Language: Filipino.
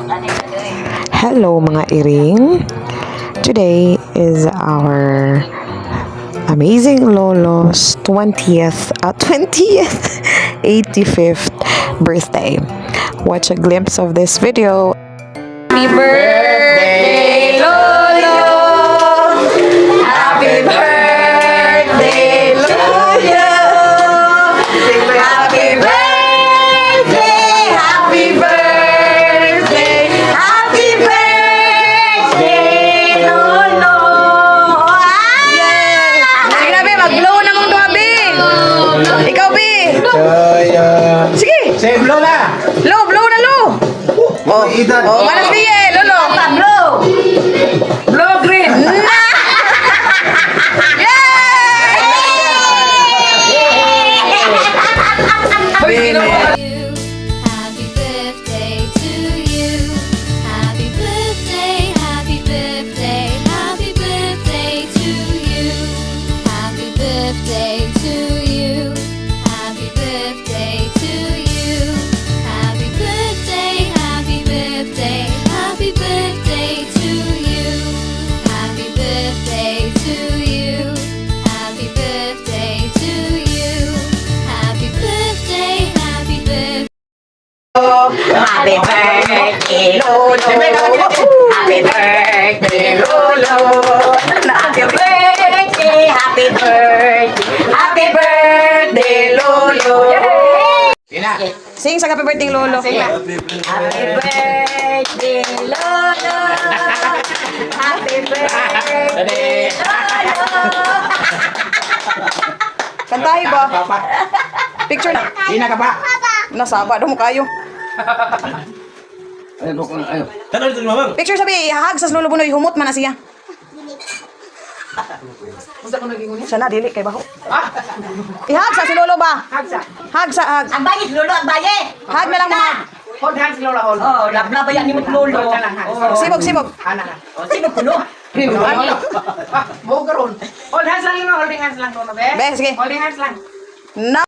Hello mga iring. Today is our amazing Lolo's 85th birthday. Watch a glimpse of this video. Happy birthday, Lolo! Happy birthday, Lolo! Happy birthday! Happy birthday! Happy birthday, Lolo! Yes! Sige na, Bi. Mag-blow na mong tuwa, Bi. Ikaw, Bi. Sige. Say blow na! Blow na, Lo. Manas Bi, Lolo. Blow. Blow green! Happy birthday to you. Happy birthday, happy birthday, happy birthday to you. Happy birthday to you. Happy birthday to you. Happy birthday, happy birthday, happy birthday to you. Happy birthday to you. Happy birthday to you. Happy birthday, happy birthday. Happy birthday, Lolo. Happy birthday, Lolo. Happy birthday, happy birthday, happy birthday, Lolo. Ina! Sing sa happy birthday, Lolo. Sing na. Happy birthday, Lolo. Happy birthday, Lolo. Kantahin ba? Papa! Picture na. Ina ka ba? Nasaba daw mo kayo. Tanong dito mamang! Picture sabi, ihahag sa Lolo Bunoy, humot man na siya. Siya na, dili kay baho. Ihag sa si Lolo ba? Hag sa. Ang bayit, Lolo, ang bayit! Hag na lang mga. Hold hands, Lola, hold! Oh, labla ba yan ni mo, Lolo? Sibog. Ana na! Oh, sino puno? Buhok ka ron! Hold hands lang yun, holding hands lang, Lola, be! Be, sige. Holding hands lang! Na